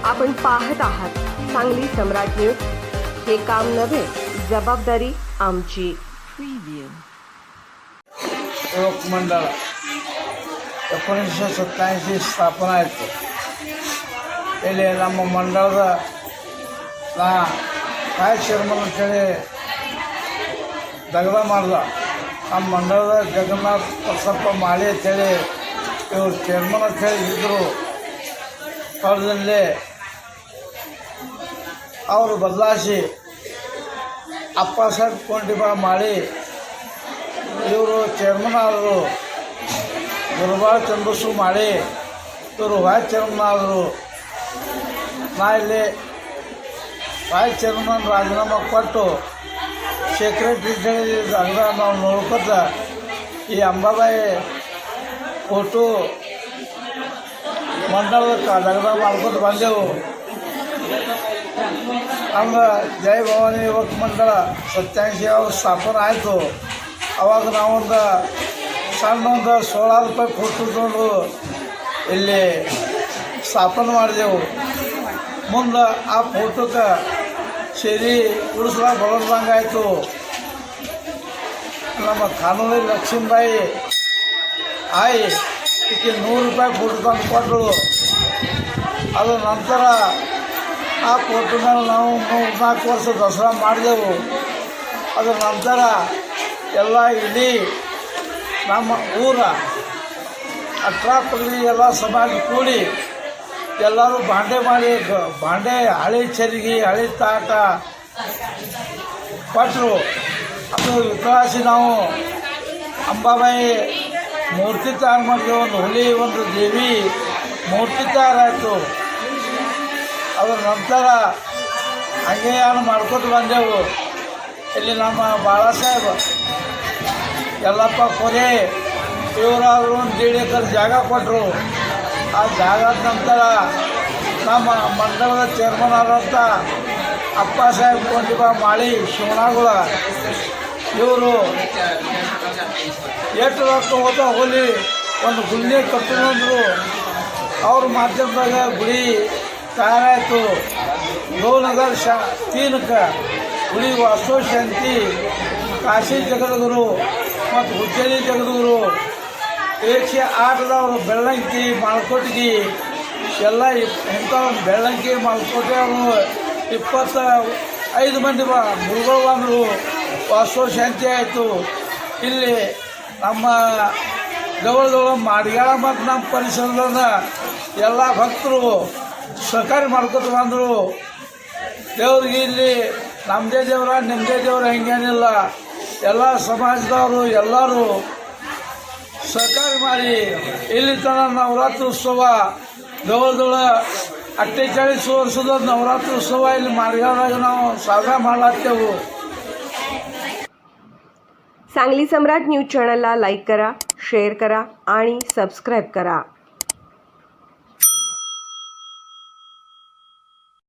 आपण पाहत आहात सांगली सम्राट न्यूज। हे काम नव्हे, जबाबदारी आमची। युवक मंडळ 1987 ಸ್ಥಾಪನೆ ಆಯಿತು। ಇಲ್ಲಿ ನಮ್ಮ ಮಂಡಳದ ಕಾಯ್ ಚೇರ್ಮನ್ ಅಂತೇಳಿ ದಗದ ಮಾಡ್ದ। ನಮ್ಮ ಮಂಡಳದ ಜಗನ್ನಾಥ್ ಬಸಪ್ಪ ಮಾಳಿ ಅಂತೇಳಿ ಇವರು ಚೇರ್ಮನ್ ಅಂತೇಳಿ ಇದ್ದರು। ಹೊರದಲ್ಲಿ ಅವರು ಬದಲಾಯಿಸಿ ಅಪ್ಪಾಸಾಹೇಬ್ ಕೊಂಡಿಬಾ ಮಾಳಿ ಇವರು ಚೇರ್ಮನ್ ಆದರು। ಗುರುಬಾಳ ಚಂದ್ರಸು ಮಾಡಿ ಇವರು ವೈಸ್ ಚೇರ್ಮನ್ ಆದರು। ನಾ ಇಲ್ಲಿ ವೈಸ್ ಚೇರ್ಮನ್ ರಾಜೀನಾಮೆ ಕೊಟ್ಟು ಸೆಕ್ರೆಟ್ರಿ ಹಂಗ ನಾವು ನೋಡ್ಕೊತ ಈ ಅಂಬಾಬಾಯಿ ಫೋಟೋ ಮಂಡಳದ ದಗದ ಮಾಡ್ಕೊತ ಬಂದೆವು। ಹಂಗೆ ಜೈ ಭವಾನಿ ಯುವಕ ಮಂಡಳ 87 ಅವ್ರ ಸ್ಥಾಪನೆ ಆಯಿತು। ಅವಾಗ ನಾವೊಂದು ಸಣ್ಣ ಒಂದು 16 ರೂಪಾಯಿ ಫೋಟೋ ತೊಗೊಂಡು ಇಲ್ಲಿ ಸ್ಥಾಪನೆ ಮಾಡಿದೆವು। ಮುಂದೆ ಆ ಫೋಟೋಕ್ಕೆ ಸೇರಿ ಉಳಿಸ್ಲಾಗ ಬರೋದಂಗೆ ಆಯಿತು। ನಮ್ಮ ಕಾನೂನಿ ಲಕ್ಷ್ಮೀಬಾಯಿ ಆಯಿ ಈಕೆ 100 ರೂಪಾಯಿ ಫೋಟೋ ತಂದು ಕೊಟ್ಟಳು। ಅದ ನಂತರ ಆ ಫೋಟೋ ಮೇಲೆ ನಾವು 3-4 ವರ್ಷ ದಸರಾ ಮಾಡಿದೆವು। ಅದರ ನಂತರ ಎಲ್ಲ ಇಡೀ ನಮ್ಮ ಊರ ಅಟ್ರಾಪಲ್ಲಿ ಎಲ್ಲ ಸಮಾಜ ಕೂಡಿ ಎಲ್ಲರೂ ಬಾಂಡೆ ಮಾಡಿ ಬಾಂಡೆ ಹಳೆ ಚರಿಗೆ ಹಳೆ ತಾಟ ಕೊಟ್ಟರು। ಅದು ವಿಕಾಸಿ ನಾವು ಅಂಬಾಬಾಯಿ ಮೂರ್ತಿ ತಯಾರು ಮಾಡಿದೆವು। ಒಂದು ಹುಲಿ ಒಂದು ದೇವಿ ಮೂರ್ತಿ ತಯಾರಾಯಿತು। ಅದರ ನಂತರ ಹಂಗೆ ಏನು ಮಾಡ್ಕೊತ ಬಂದೆವು। ಇಲ್ಲಿ ನಮ್ಮ ಬಾಳಾಸಾಹೇಬ್ ಯಲ್ಲಪ್ಪ ಕೊರೆ ಇವರಾದ್ರು ಒಂದು 1.5 ಎಕರೆ ಜಾಗ ಕೊಟ್ಟರು। ಆ ಜಾಗದ ನಂತರ ನಮ್ಮ ಮಂಡಳದ ಚೇರ್ಮನ್ ಆದಂಥ ಅಪ್ಪಾಸಾಹೇಬ್ ಕೊಂಡಿಬಾ ಮಾಳಿ ಶಿವನಾಗುಳ ಇವರು ಎಷ್ಟು ರೊಕ್ಕ ಹೋಲಿ ಒಂದು ಗುಳ್ಳಿ ಕಟ್ಟಿದ್ರು। ಅವ್ರ ಮಾಧ್ಯಮದಾಗ ಗುಡಿ ತಯಾರಾಯಿತು। 2003ಕ್ಕೆ ಗುಡಿ ವಾಸ್ತು ಶಾಂತಿ ಕಾಶಿ ಜಗದ್ಗುರು ಮತ್ತು ಹುಚ್ಚೇರಿ ಜಗದ್ಗುರು 108ದವರು ಬೆಳ್ಳಂಕಿ ಮಾಲ್ಕೋಟಿಗೆ ಎಲ್ಲ ಇಂಥ ಬೆಳ್ಳಂಕಿ ಮಾಲ್ಕೋಟೆ ಅವರು 25 ಮಂದಿ ಗುರುಗಳು ಬಂದರು। ವಾಸ್ತು ಶಾಂತಿ ಆಯಿತು। ಇಲ್ಲಿ ನಮ್ಮ ಜವಳದೊಳ ಮಾಡ್ಯಾಳ ಮತ್ತು ನಮ್ಮ ಪರಿಸರದ ಎಲ್ಲ ಭಕ್ತರು ಸಹಕಾರಿ ಮಾಡ್ಕೊತ ಬಂದರು। ದೇವ್ರಿಗೆ ಇಲ್ಲಿ ನಮ್ಮದೇ ದೇವರ ನಿಮ್ಮದೇ ದೇವರ ಹಿಂಗೇನಿಲ್ಲ, ಎಲ್ಲ ಸಮಾಜದವರು ಎಲ್ಲರೂ ಸಹಕಾರಿ ಮಾಡಿ ಇಲ್ಲಿ ತನಕ ನವರಾತ್ರಿ ಉತ್ಸವ ದೇವಳದೊಳ 48 ವರ್ಷದ नवरात्र उत्सव ಇಲ್ಲಿ मार्गावर ನಾವು साजरा ಮಾಡಲಾಗ್ತೇವೆ। सांगली सम्राट न्यूज चॅनलला लाईक करा, शेअर करा आणि सबस्क्राईब करा।